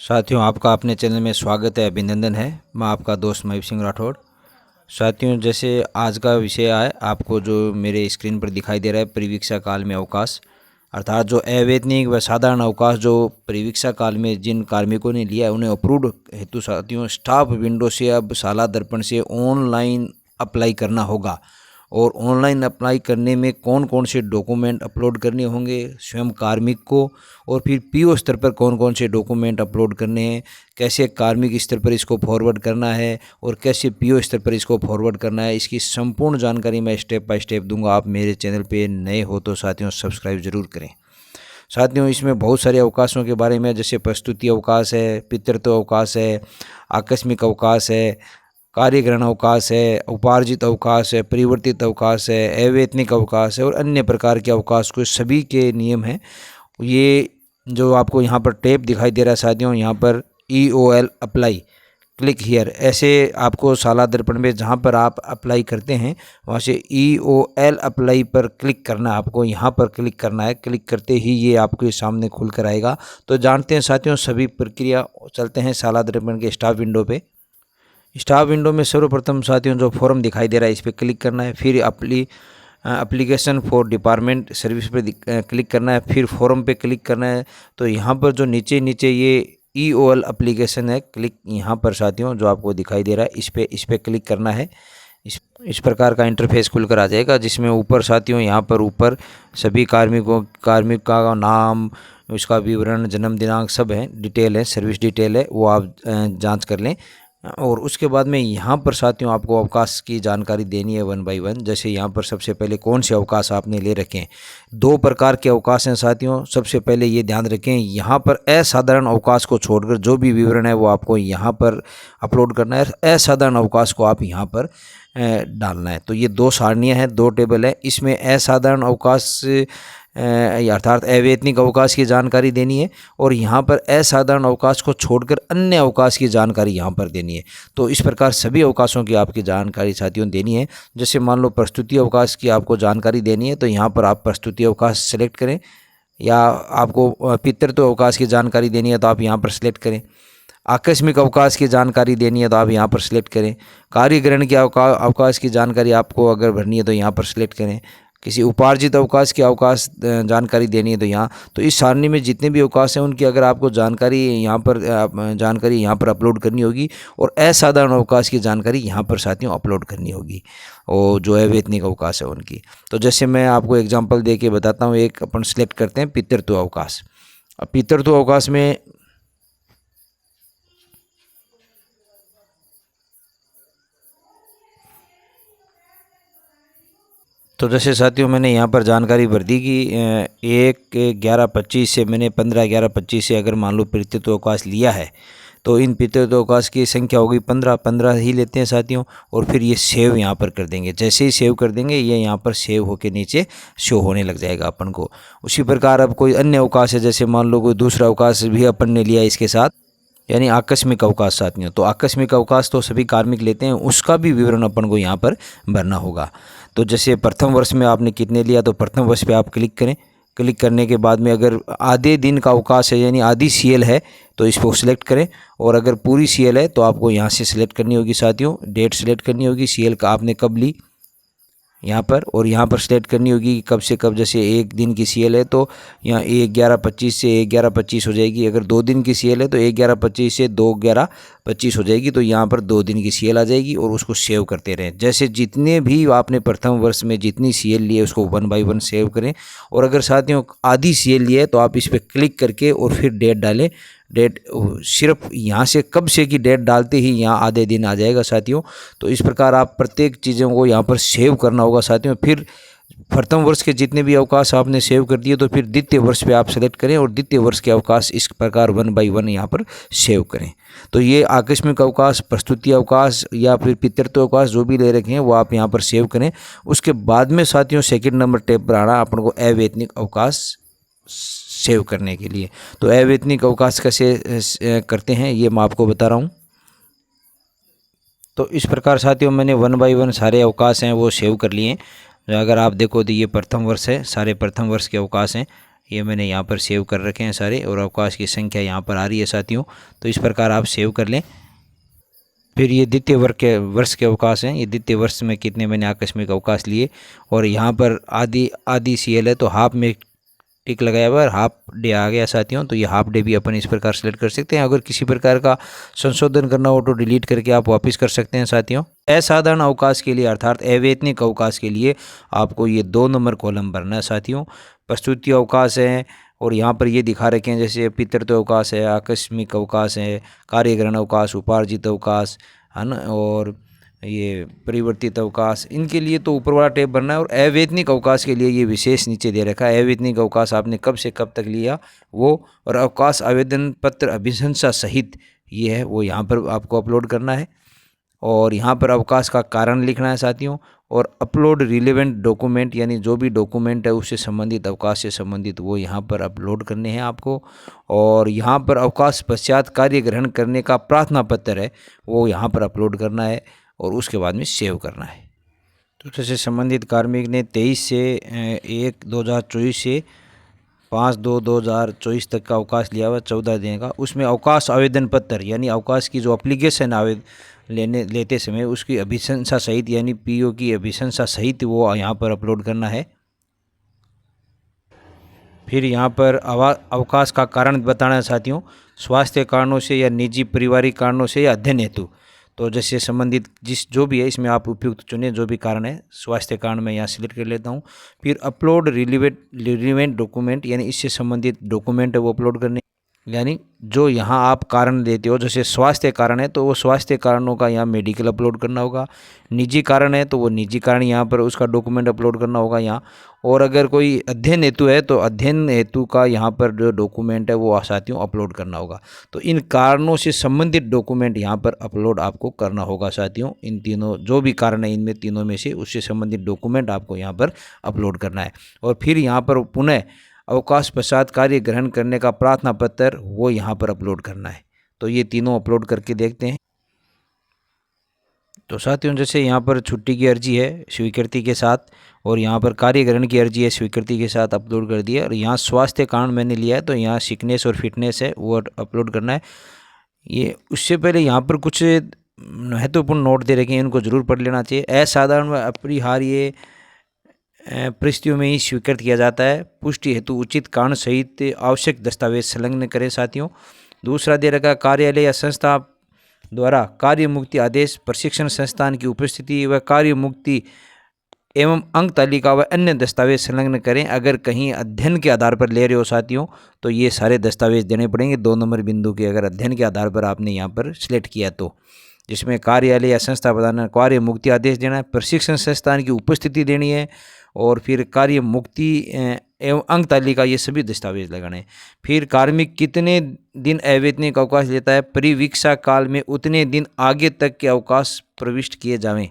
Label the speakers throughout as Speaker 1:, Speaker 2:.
Speaker 1: साथियों, आपका अपने चैनल में स्वागत है, अभिनंदन है। मैं आपका दोस्त मयूर सिंह राठौड़। साथियों, जैसे आज का विषय है, आपको जो मेरे स्क्रीन पर दिखाई दे रहा है, परिवीक्षा काल में अवकाश, अर्थात जो अवैतनिक व साधारण अवकाश जो परिवीक्षा काल में जिन कार्मिकों ने लिया है उन्हें अप्रूव्ड हेतु साथियों स्टाफ विंडो से अब शाला दर्पण से ऑनलाइन अप्लाई करना होगा। और ऑनलाइन अप्लाई करने में कौन कौन से डॉक्यूमेंट अपलोड करने होंगे स्वयं कार्मिक को, और फिर पीओ स्तर पर कौन कौन से डॉक्यूमेंट अपलोड करने हैं, कैसे कार्मिक स्तर पर इसको फॉरवर्ड करना है और कैसे पीओ स्तर पर इसको फॉरवर्ड करना है, इसकी संपूर्ण जानकारी मैं स्टेप बाय स्टेप दूंगा। आप मेरे चैनल पे नए हो तो साथियों सब्सक्राइब जरूर करें। साथियों, इसमें बहुत सारे अवकाशों के बारे में, जैसे प्रस्तुति अवकाश है, पितृत्व अवकाश है, आकस्मिक अवकाश है, कार्यग्रहण अवकाश है, उपार्जित अवकाश है, परिवर्तित अवकाश है, अवैतनिक अवकाश है और अन्य प्रकार के अवकाश को सभी के नियम हैं। ये जो आपको यहाँ पर टैब दिखाई दे रहा है साथियों, यहाँ पर EOL अप्लाई क्लिक हियर, ऐसे आपको शाला दर्पण में जहाँ पर आप अप्लाई करते हैं वहाँ से EOL अप्लाई पर क्लिक करना है। आपको यहाँ पर क्लिक करना है। क्लिक करते ही ये आपके सामने खुल कर आएगा। तो जानते हैं साथियों सभी प्रक्रिया। चलते हैं शाला दर्पण के स्टाफ विंडो पे। स्टाफ विंडो में सर्वप्रथम साथियों जो फॉर्म दिखाई दे रहा है इस पर क्लिक करना है। फिर एप्लीकेशन फॉर डिपार्टमेंट सर्विस पे क्लिक करना है। फिर फॉर्म पे क्लिक करना है। तो यहाँ पर जो नीचे ये EOL एप्लीकेशन है, क्लिक यहाँ पर साथियों जो आपको दिखाई दे रहा है इस पे क्लिक करना है। इस प्रकार का इंटरफेस खुलकर आ जाएगा, जिसमें ऊपर साथियों यहाँ पर ऊपर सभी कार्मिक का नाम, उसका विवरण, जन्म दिनांक सब है, डिटेल है, सर्विस डिटेल है, वो आप जांच कर लें। और उसके बाद में यहाँ पर साथियों आपको अवकाश की जानकारी देनी है 1 बाय 1। जैसे यहाँ पर सबसे पहले कौन से अवकाश आपने ले रखे हैं। 2 प्रकार के अवकाश हैं साथियों। सबसे पहले ये ध्यान रखें, यहाँ पर असाधारण अवकाश को छोड़कर जो भी विवरण है वो आपको यहाँ पर अपलोड करना है। असाधारण अवकाश को आप यहाँ पर डालना है। तो ये 2 सारणियाँ हैं, 2 टेबल है। इसमें असाधारण अवकाश अर्थात अवैतनिक अवकाश की जानकारी देनी है, और यहाँ पर असाधारण अवकाश को छोड़कर अन्य अवकाश की जानकारी यहाँ पर देनी है। तो इस प्रकार सभी अवकाशों की आपकी जानकारी साथियों देनी है। जैसे मान लो प्रस्तुति अवकाश की आपको जानकारी देनी है, तो यहाँ पर आप प्रस्तुति अवकाश सेलेक्ट करें, या आपको पितृत्व अवकाश की जानकारी देनी है तो आप यहाँ पर सेलेक्ट करें। आकस्मिक अवकाश की जानकारी देनी है तो आप यहाँ पर सिलेक्ट करें। कार्यग्रहण के अवकाश की जानकारी आपको अगर भरनी है तो यहाँ पर सिलेक्ट करें। किसी उपार्जित अवकाश की जानकारी देनी है तो यहाँ, तो इस सारणी में जितने भी अवकाश हैं उनकी अगर आपको जानकारी यहाँ पर अपलोड करनी होगी, और असाधारण अवकाश की जानकारी यहाँ पर साथियों अपलोड करनी होगी, और जो अवैतनिक अवकाश है उनकी। तो जैसे मैं आपको एग्जांपल दे के बताता हूँ। एक अपन सिलेक्ट करते हैं पितृत्व अवकाश। अब पितृत्व अवकाश में तो जैसे साथियों मैंने यहाँ पर जानकारी भर दी कि 1/11/25 से मैंने 15/11/25 से अगर मान लो पितृत्व अवकाश लिया है, तो इन पितृत्व अवकाश की संख्या होगी 15 ही लेते हैं साथियों। और फिर ये सेव यहाँ पर कर देंगे। जैसे ही सेव कर देंगे ये यहाँ पर सेव होके नीचे शो होने लग जाएगा अपन को। उसी प्रकार अब कोई अन्य अवकाश है, जैसे मान लो कोई दूसरा अवकाश भी अपन ने लिया इसके साथ, यानी आकस्मिक अवकाश साथियों। तो आकस्मिक अवकाश तो सभी कार्मिक लेते हैं, उसका भी विवरण अपन को यहाँ पर भरना होगा। तो जैसे प्रथम वर्ष में आपने कितने लिया, तो प्रथम वर्ष पे आप क्लिक करें। क्लिक करने के बाद में अगर आधे दिन का अवकाश है यानी आधी CL है तो इसको सिलेक्ट करें, और अगर पूरी CL है तो आपको यहाँ से सिलेक्ट करनी होगी साथियों। डेट सिलेक्ट करनी होगी, CL का आपने कब ली यहाँ पर, और यहाँ पर सिलेक्ट करनी होगी कि कब से कब। जैसे 1 दिन की CL है तो यहाँ 1/11/25 से 1/11/25 हो जाएगी। अगर 2 दिन की CL है तो 1/11/25 से 2/11/25 हो जाएगी। तो यहाँ पर 2 दिन की CL आ जाएगी, और उसको सेव करते रहें। जैसे जितने भी आपने प्रथम वर्ष में जितनी CL ली है उसको 1 बाय 1 सेव करें। और अगर साथियों आधी CL ली है तो आप इस पर क्लिक करके और फिर डेट डालें। डेट सिर्फ यहाँ से कब से की डेट डालते ही यहाँ आधे दिन आ जाएगा साथियों। तो इस प्रकार आप प्रत्येक चीज़ों को यहाँ पर सेव करना होगा साथियों। फिर प्रथम वर्ष के जितने भी अवकाश आपने सेव कर दिए तो फिर द्वितीय वर्ष पे आप सेलेक्ट करें, और द्वितीय वर्ष के अवकाश इस प्रकार 1 बाय 1 यहाँ पर सेव करें। तो ये आकस्मिक अवकाश, प्रस्तुति अवकाश या फिर पितृत्व अवकाश जो भी ले रखे हैं वो आप यहाँ पर सेव करें। उसके बाद में साथियों सेकंड नंबर टैब पर आना अपन को अवैतनिक अवकाश सेव करने के लिए। तो अवैतनिक अवकाश कैसे करते हैं ये मैं आपको बता रहा हूँ। तो इस प्रकार साथियों मैंने 1 बाय 1 सारे अवकाश हैं वो सेव कर लिए हैं। अगर आप देखो तो ये प्रथम वर्ष है, सारे प्रथम वर्ष के अवकाश हैं। ये मैंने यहाँ पर सेव कर रखे हैं सारे, और अवकाश की संख्या यहाँ पर आ रही है साथियों। तो इस प्रकार आप सेव कर लें। फिर ये द्वितीय वर्ष के अवकाश हैं। ये द्वितीय वर्ष में कितने मैंने आकस्मिक अवकाश लिए, और यहाँ पर आधी CL है तो हाफ में टिक लगाया हुआ है, हाफ डे आ गया साथियों। तो ये हाफ डे भी अपन इस प्रकार सेलेक्ट कर सकते हैं। अगर किसी प्रकार का संशोधन करना हो तो डिलीट करके आप वापस कर सकते हैं साथियों। असाधारण अवकाश के लिए अर्थात अवैतनिक अवकाश के लिए आपको ये 2 नंबर कॉलम भरना है साथियों। प्रस्तुति अवकाश है, और यहाँ पर ये दिखा रखे हैं जैसे पितृत्व अवकाश है, आकस्मिक अवकाश है, कार्यग्रहण अवकाश, उपार्जित अवकाश है ना, और ये परिवर्तित अवकाश। इनके लिए तो ऊपर वाला टैब भरना है। और अवैतनिक अवकाश के लिए ये विशेष नीचे दे रखा है, अवैतनिक अवकाश आपने कब से कब तक लिया वो, और अवकाश आवेदन पत्र अभिशंसा सहित ये है वो यहाँ पर आपको अपलोड करना है। और यहाँ पर अवकाश का कारण लिखना है साथियों, और अपलोड रिलेवेंट डॉक्यूमेंट, यानी जो भी डॉक्यूमेंट है उससे संबंधित, अवकाश से संबंधित, वो यहाँ पर अपलोड करने हैं आपको। और यहाँ पर अवकाश पश्चात कार्य ग्रहण करने का प्रार्थना पत्र है वो यहाँ पर अपलोड करना है, और उसके बाद में सेव करना है। तो जैसे संबंधित कार्मिक ने 23/1/2024 से 5/2/2024 तक का अवकाश लिया हुआ 14 दिन का, उसमें अवकाश आवेदन पत्र यानी अवकाश की जो एप्लीकेशन लेते समय उसकी अभिशंसा सहित यानी PO की अभिशंसा सहित वो यहाँ पर अपलोड करना है। फिर यहाँ पर अवकाश का कारण बताना है साथियों, स्वास्थ्य कारणों से या निजी पारिवारिक कारणों से या अध्ययन हेतु। तो जैसे संबंधित जो भी है इसमें आप उपयुक्त चुनें, जो भी कारण है। स्वास्थ्य कारण मैं यहाँ सिलेक्ट कर लेता हूँ। फिर अपलोड रिलेवेंट डॉक्यूमेंट, यानी इससे संबंधित डॉक्यूमेंट है वो अपलोड करने, यानी जो यहाँ आप कारण देते हो, जैसे स्वास्थ्य कारण है तो वो स्वास्थ्य कारणों का यहाँ मेडिकल अपलोड करना होगा। निजी कारण है तो वो निजी कारण यहाँ पर उसका डॉक्यूमेंट अपलोड करना होगा यहाँ। और अगर कोई अध्ययन हेतु है तो अध्ययन हेतु का यहाँ पर जो डॉक्यूमेंट है वो साथियों अपलोड करना होगा। तो इन कारणों से संबंधित डॉक्यूमेंट यहाँ पर अपलोड आपको करना होगा साथियों। इन तीनों जो भी कारण है इनमें तीनों में से उससे संबंधित डॉक्यूमेंट आपको यहाँ पर अपलोड करना है। और फिर यहाँ पर पुनः अवकाश पश्चात कार्य ग्रहण करने का प्रार्थना पत्र वो यहाँ पर अपलोड करना है। तो ये तीनों अपलोड करके देखते हैं। तो साथियों जैसे यहाँ पर छुट्टी की अर्जी है स्वीकृति के साथ, और यहाँ पर कार्य ग्रहण की अर्जी है स्वीकृति के साथ अपलोड कर दिया। और यहाँ स्वास्थ्य कारण मैंने लिया है तो यहाँ सिकनेस और फिटनेस है वो अपलोड करना है। ये उससे पहले यहाँ पर कुछ महत्वपूर्ण नोट दे रखे हैं, इनको जरूर पढ़ लेना चाहिए। असाधारण व अपरिहार्य परिस्थितियों में ही स्वीकृत किया जाता है। पुष्टि हेतु उचित कारण सहित आवश्यक दस्तावेज संलग्न करें साथियों। दूसरा दे रखा कार्यालय या संस्था द्वारा कार्य मुक्ति आदेश, प्रशिक्षण संस्थान की उपस्थिति व कार्य मुक्ति एवं अंक तालिका व अन्य दस्तावेज संलग्न करें। अगर कहीं अध्ययन के आधार पर ले रहे हो साथियों तो ये सारे दस्तावेज देने पड़ेंगे 2 नंबर बिंदु के, अगर अध्ययन के आधार पर आपने यहाँ पर सिलेक्ट किया तो, जिसमें कार्यालय या संस्था प्रदान कार्य मुक्ति आदेश देना है, प्रशिक्षण संस्थान की उपस्थिति देनी है, और फिर कार्य मुक्ति एवं अंक तालिका, ये सभी दस्तावेज लगाने हैं। फिर कार्मिक कितने दिन अवैतनिक अवकाश लेता है, परिवीक्षा काल में उतने दिन आगे तक के अवकाश प्रविष्ट किए जावें,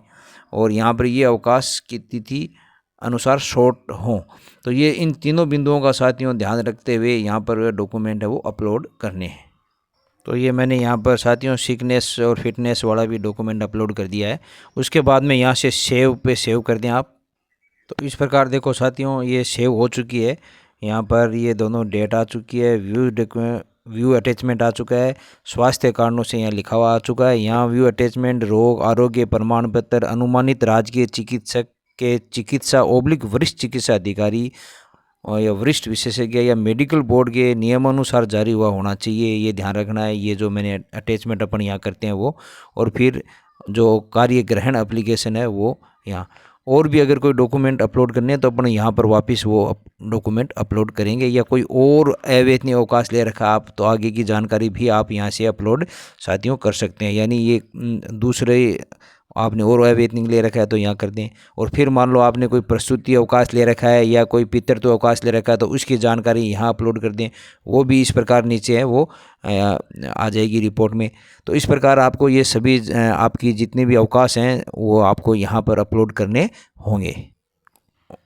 Speaker 1: और यहाँ पर ये अवकाश की तिथि अनुसार शॉर्ट हों। तो ये इन तीनों बिंदुओं का साथियों ध्यान रखते हुए यहाँ पर डॉक्यूमेंट है वो अपलोड करने हैं। तो ये मैंने यहाँ पर साथियों सिकनेस और फिटनेस वाला भी डॉक्यूमेंट अपलोड कर दिया है। उसके बाद में यहाँ से सेव पे सेव कर दें आप। तो इस प्रकार देखो साथियों ये सेव हो चुकी है। यहाँ पर ये दोनों डेट आ चुकी है, व्यू अटैचमेंट आ चुका है, स्वास्थ्य कारणों से यहाँ लिखा हुआ आ चुका है। यहाँ व्यू अटैचमेंट रोग आरोग्य प्रमाण पत्र अनुमानित राजकीय चिकित्सक के चिकित्सा वरिष्ठ चिकित्सा अधिकारी और या वरिष्ठ विशेषज्ञ या मेडिकल बोर्ड के नियमानुसार जारी हुआ होना चाहिए, ये ध्यान रखना है। ये जो मैंने अटैचमेंट अपन यहाँ करते हैं वो, और फिर जो कार्य ग्रहण एप्लीकेशन है वो यहाँ। और भी अगर कोई डॉक्यूमेंट अपलोड करने हैं तो अपन यहाँ पर वापस वो डॉक्यूमेंट अपलोड करेंगे, या कोई और अवैतनिक अवकाश ले रखा आप तो आगे की जानकारी भी आप यहाँ से अपलोड साथियों कर सकते हैं। यानी ये दूसरे आपने और अवैतनिक ले रखा है तो यहाँ कर दें। और फिर मान लो आपने कोई प्रसूति अवकाश ले रखा है या कोई पितृत्व अवकाश ले रखा है तो उसकी जानकारी यहाँ अपलोड कर दें, वो भी इस प्रकार नीचे है वो आ जाएगी रिपोर्ट में। तो इस प्रकार आपको ये सभी आपकी जितने भी अवकाश हैं वो आपको यहाँ पर अपलोड करने होंगे।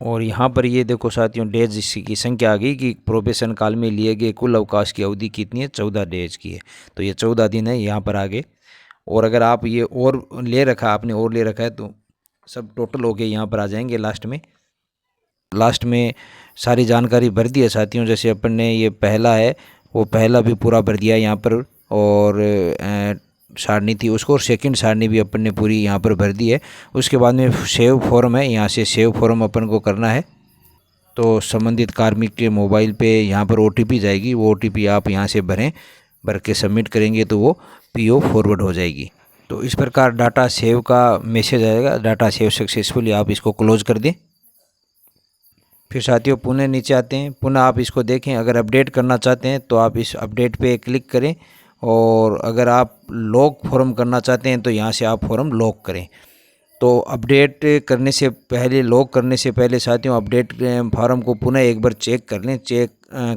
Speaker 1: और यहाँ पर ये देखो साथियों डेज की संख्या आ गई कि प्रोबेशन काल में लिए गए कुल अवकाश की अवधि कितनी है, 14 डेज की है। तो ये 14 दिन है यहाँ पर आगे। और अगर आप ये और ले रखा आपने और ले रखा है तो सब टोटल हो के यहाँ पर आ जाएंगे लास्ट में। लास्ट में सारी जानकारी भर दी है साथियों। जैसे अपन ने ये पहला है वो पहला भी पूरा भर दिया यहाँ पर, और सारणी थी उसको, और सेकंड सारणी भी अपन ने पूरी यहाँ पर भर दी है। उसके बाद में सेव फॉर्म है, यहाँ से सेव फॉर्म अपन को करना है। तो संबंधित कार्मिक के मोबाइल पे यहाँ पर OTP जाएगी, वो OTP आप यहाँ से भर के सबमिट करेंगे तो वो PO फॉरवर्ड हो जाएगी। तो इस प्रकार डाटा सेव का मैसेज आएगा, डाटा सेव सक्सेसफुली, आप इसको क्लोज कर दें। फिर साथियों पुनः नीचे आते हैं, पुनः आप इसको देखें। अगर अपडेट करना चाहते हैं तो आप इस अपडेट पे क्लिक करें, और अगर आप लॉक फॉर्म करना चाहते हैं तो यहाँ से आप फॉर्म लॉक करें। तो अपडेट करने से पहले, लॉक करने से पहले साथियों, अपडेट फॉर्म को पुनः एक बार चेक कर लें। चेक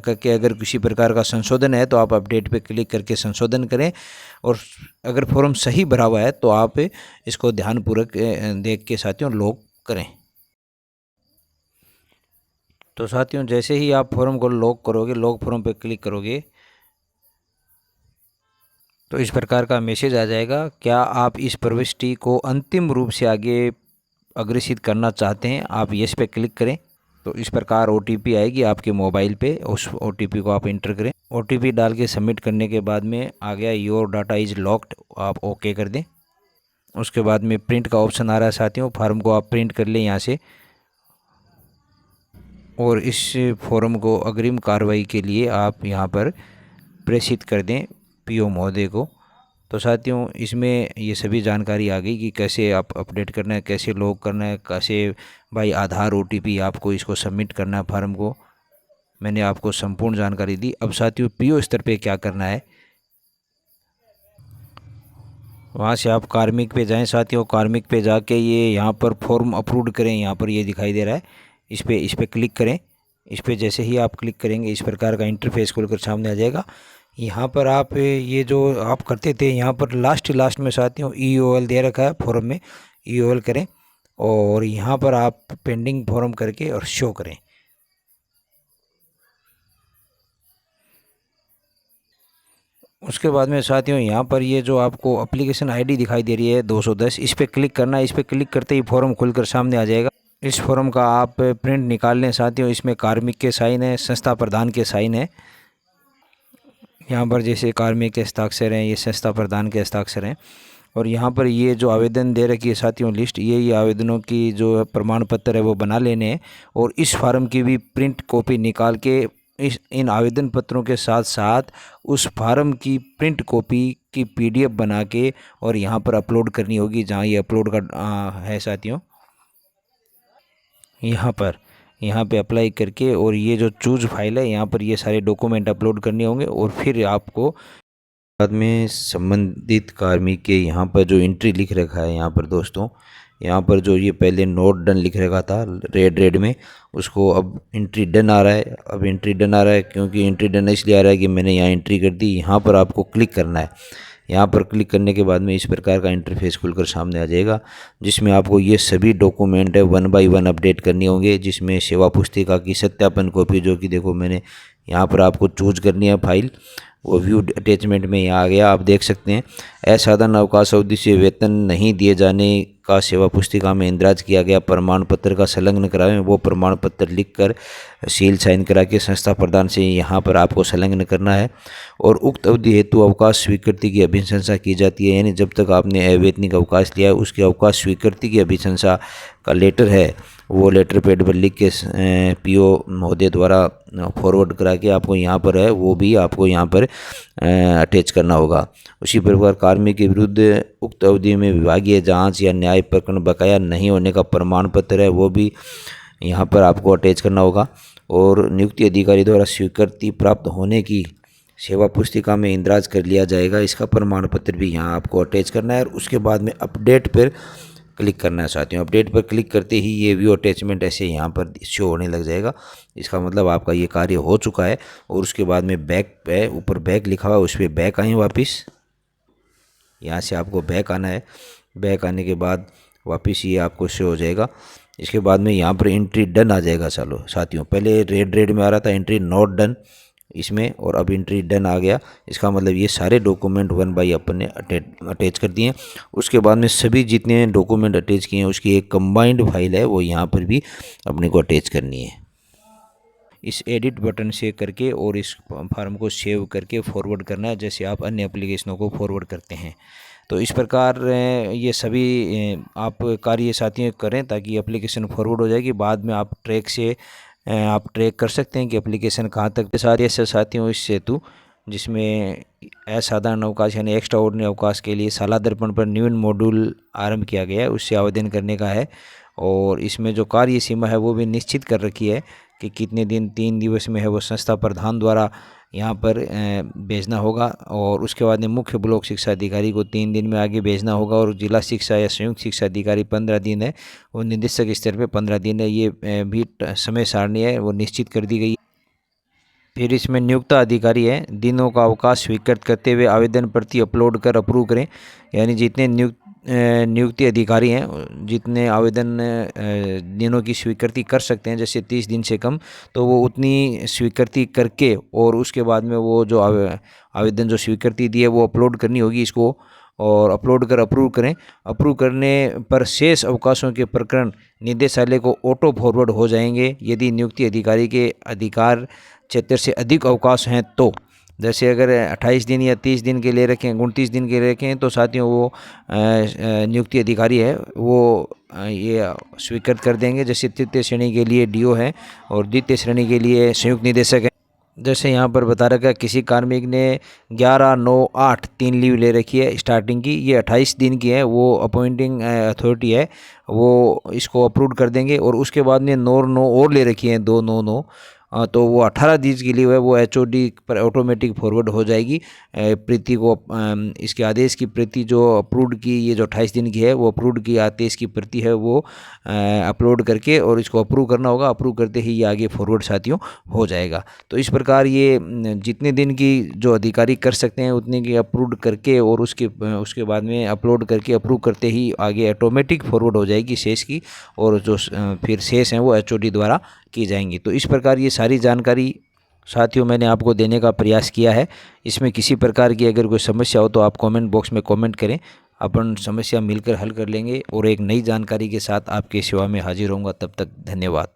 Speaker 1: करके अगर किसी प्रकार का संशोधन है तो आप अपडेट पे क्लिक करके संशोधन करें, और अगर फॉर्म सही भरा हुआ है तो आप इसको ध्यानपूर्वक देख के साथियों लॉक करें। तो साथियों जैसे ही आप फॉर्म को लॉक करोगे, लॉक फॉर्म पे क्लिक करोगे तो इस प्रकार का मैसेज आ जाएगा। क्या आप इस प्रविष्टि को अंतिम रूप से आगे अग्रेसित करना चाहते हैं? आप यस पे क्लिक करें। तो इस प्रकार OTP आएगी आपके मोबाइल पे, उस OTP को आप इंटर करें। OTP डाल के सबमिट करने के बाद में आ गया योर डाटा इज़ लॉक्ड, आप ओके कर दें। उसके बाद में प्रिंट का ऑप्शन आ रहा है साथियों, फॉर्म को आप प्रिंट कर लें यहाँ से, और इस फॉर्म को अग्रिम कार्रवाई के लिए आप यहाँ पर प्रेषित कर दें PO महोदय को। तो साथियों इसमें ये सभी जानकारी आ गई कि कैसे आप अपडेट करना है, कैसे लॉग करना है, कैसे भाई आधार OTP आपको इसको सबमिट करना है फॉर्म को। मैंने आपको संपूर्ण जानकारी दी। अब साथियों PO स्तर पे क्या करना है, वहाँ से आप कार्मिक पे जाएं साथियों। कार्मिक पे जाके ये यहाँ पर फॉर्म अप्रूव्ड करें, यहाँ पर ये दिखाई दे रहा है, इस पर क्लिक करें। इस पर जैसे ही आप क्लिक करेंगे इस प्रकार का इंटरफेस खुलकर सामने आ जाएगा। यहाँ पर आप ये जो आप करते थे, यहाँ पर लास्ट में साथियों EOL दे रखा है फॉर्म में, EOL करें, और यहाँ पर आप पेंडिंग फॉर्म करके और शो करें। उसके बाद में साथियों यहाँ पर ये जो आपको एप्लीकेशन ID दिखाई दे रही है 210, इस पर क्लिक करना है। इस पर क्लिक करते ही फॉर्म खुलकर सामने आ जाएगा। इस फॉर्म का आप प्रिंट निकाल लें साथियों। इसमें कार्मिक के साइन है, संस्था प्रधान के साइन है। यहाँ पर जैसे कार्मिक के हस्ताक्षर हैं, ये संस्था प्रधान के हस्ताक्षर हैं। और यहाँ पर ये जो आवेदन दे रखी है साथियों लिस्ट, ये आवेदनों की जो प्रमाण पत्र है वो बना लेने हैं, और इस फार्म की भी प्रिंट कॉपी निकाल के इन आवेदन पत्रों के साथ साथ उस फार्म की प्रिंट कॉपी की PDF बना के और यहाँ पर अपलोड करनी होगी, जहाँ ये अपलोड का है साथियों, यहाँ पे अप्लाई करके, और ये जो चूज फाइल है यहाँ पर ये सारे डॉक्यूमेंट अपलोड करने होंगे। और फिर आपको बाद में संबंधित कार्मिक के यहाँ पर जो एंट्री लिख रखा है, यहाँ पर दोस्तों, यहाँ पर जो ये पहले नोट डन लिख रखा था रेड में, उसको अब एंट्री डन आ रहा है। अब एंट्री डन आ रहा है क्योंकि एंट्री डन इसलिए आ रहा है कि मैंने यहाँ एंट्री कर दी। यहाँ पर आपको क्लिक करना है। यहाँ पर क्लिक करने के बाद में इस प्रकार का इंटरफेस खुलकर सामने आ जाएगा, जिसमें आपको ये सभी डॉक्यूमेंट है 1 बाय 1 अपडेट करनी होंगे। जिसमें सेवा पुस्तिका की सत्यापन कॉपी, जो कि देखो मैंने यहाँ पर आपको चूज करनी है फाइल, वो व्यू अटैचमेंट में यहाँ आ गया, आप देख सकते हैं। असाधारण अवकाश अवधि से वेतन नहीं दिए जाने का सेवा पुस्तिका में इंदराज किया गया प्रमाण पत्र का संलग्न कराएं, वो प्रमाण पत्र लिखकर सील साइन करा के संस्था प्रधान से यहाँ पर आपको संलग्न करना है। और उक्त अवधि हेतु अवकाश स्वीकृति की अभिशंसा की जाती है, यानी जब तक आपने अवैतनिक अवकाश लिया है उसके अवकाश स्वीकृति की अभिशंसा का लेटर है, वो लेटर पैड पर लिख के PO महोदय द्वारा फॉरवर्ड करा के आपको यहाँ पर है वो भी आपको यहाँ पर अटैच करना होगा। उसी प्रकार कार्मिक के विरुद्ध उक्त अवधि में विभागीय जांच या न्याय प्रकरण बकाया नहीं होने का प्रमाण पत्र है, वो भी यहाँ पर आपको अटैच करना होगा। और नियुक्ति अधिकारी द्वारा स्वीकृति प्राप्त होने की सेवा पुस्तिका में इंदराज कर लिया जाएगा, इसका प्रमाण पत्र भी यहाँ आपको अटैच करना है। और उसके बाद में अपडेट पर क्लिक करना है साथियों। अपडेट पर क्लिक करते ही ये व्यू अटैचमेंट ऐसे यहाँ पर शो होने लग जाएगा। इसका मतलब आपका ये कार्य हो चुका है। और उसके बाद में बैक पे ऊपर बैक लिखा हुआ है, उस पर बैक आएँ वापस, यहाँ से आपको बैक आना है। बैक आने के बाद वापस ये आपको शो हो जाएगा। इसके बाद में यहाँ पर एंट्री डन आ जाएगा। चलो साथियों, पहले रेड में आ रहा था एंट्री नॉट डन, इसमें, और अब एंट्री डन आ गया। इसका मतलब ये सारे डॉक्यूमेंट 1 बाई अपन ने अटैच कर दिए हैं। उसके बाद में सभी जितने डॉक्यूमेंट अटैच किए हैं उसकी एक कंबाइंड फाइल है, वो यहाँ पर भी अपने को अटैच करनी है। इस एडिट बटन से करके और इस फॉर्म को सेव करके फॉरवर्ड करना है, जैसे आप अन्य एप्लीकेशनों को फॉरवर्ड करते हैं। तो इस प्रकार ये सभी आप कार्य साथियों करें ताकि एप्लीकेशन फॉरवर्ड हो जाएगी। बाद में आप आप ट्रैक कर सकते हैं कि एप्लीकेशन कहाँ तक। साथ ही साथियों इस सेतु जिसमें असाधारण अवकाश यानी एक्स्ट्रा ऑर्डिनरी अवकाश के लिए शाला दर्पण पर न्यून मॉड्यूल आरंभ किया गया है, उससे आवेदन करने का है। और इसमें जो कार्य सीमा है वो भी निश्चित कर रखी है कि कितने दिन, 3 दिवस में है वो संस्था प्रधान द्वारा यहाँ पर भेजना होगा। और उसके बाद में मुख्य ब्लॉक शिक्षा अधिकारी को 3 दिन में आगे भेजना होगा, और जिला शिक्षा या संयुक्त शिक्षा अधिकारी 15 दिन है, और निदेशक स्तर पे 15 दिन है। ये भी समय सारणी है वो निश्चित कर दी गई। फिर इसमें नियुक्त अधिकारी है, दिनों का अवकाश स्वीकृत करते हुए आवेदन प्रति अपलोड कर अप्रूव करें। यानी जितने नियुक्ति अधिकारी हैं जितने आवेदन दिनों की स्वीकृति कर सकते हैं, जैसे 30 दिन से कम, तो वो उतनी स्वीकृति करके और उसके बाद में वो जो आवेदन जो स्वीकृति दी है वो अपलोड करनी होगी इसको, और अपलोड कर अप्रूव करें। अप्रूव करने पर शेष अवकाशों के प्रकरण निदेशालय को ऑटो फॉरवर्ड हो जाएंगे। यदि नियुक्ति अधिकारी के अधिकार क्षेत्र से अधिक अवकाश हैं तो, जैसे अगर 28 दिन या 30 दिन के लिए रखें, 29 दिन के लिए रखें, तो साथियों वो नियुक्ति अधिकारी है वो ये स्वीकृत कर देंगे। जैसे तृतीय श्रेणी के लिए डीओ है और द्वितीय श्रेणी के लिए संयुक्त निदेशक है। जैसे यहाँ पर बता रखा है किसी कार्मिक ने 11/9/8 3 लीव ले रखी है स्टार्टिंग की, ये 28 दिन की है, वो अपॉइंटिंग अथॉरिटी है वो इसको अप्रूव कर देंगे। और उसके बाद में 9/9 और ले रखी है 2/9/9, तो वो 18 दिन की लीव है वो एचओडी पर ऑटोमेटिक फॉरवर्ड हो जाएगी। प्रति को इसके आदेश की प्रति जो अप्रूव्ड की, ये जो 28 दिन की है वो अप्रूव्ड की आदेश की प्रति है वो अपलोड करके और इसको अप्रूव करना होगा। अप्रूव करते ही ये आगे फॉरवर्ड साथियों हो जाएगा। तो इस प्रकार ये जितने दिन की जो अधिकारी कर सकते हैं उतने की अप्रूव करके और उसके बाद में अपलोड करके अप्रूव करते ही आगे ऑटोमेटिक फॉरवर्ड हो जाएगी शेष की, और जो फिर शेष हैं वो एचओडी द्वारा की जाएंगी। तो इस प्रकार ये सारी जानकारी साथियों मैंने आपको देने का प्रयास किया है। इसमें किसी प्रकार की अगर कोई समस्या हो तो आप कमेंट बॉक्स में कमेंट करें, अपन समस्या मिलकर हल कर लेंगे और एक नई जानकारी के साथ आपकी सेवा में हाजिर होऊंगा। तब तक धन्यवाद।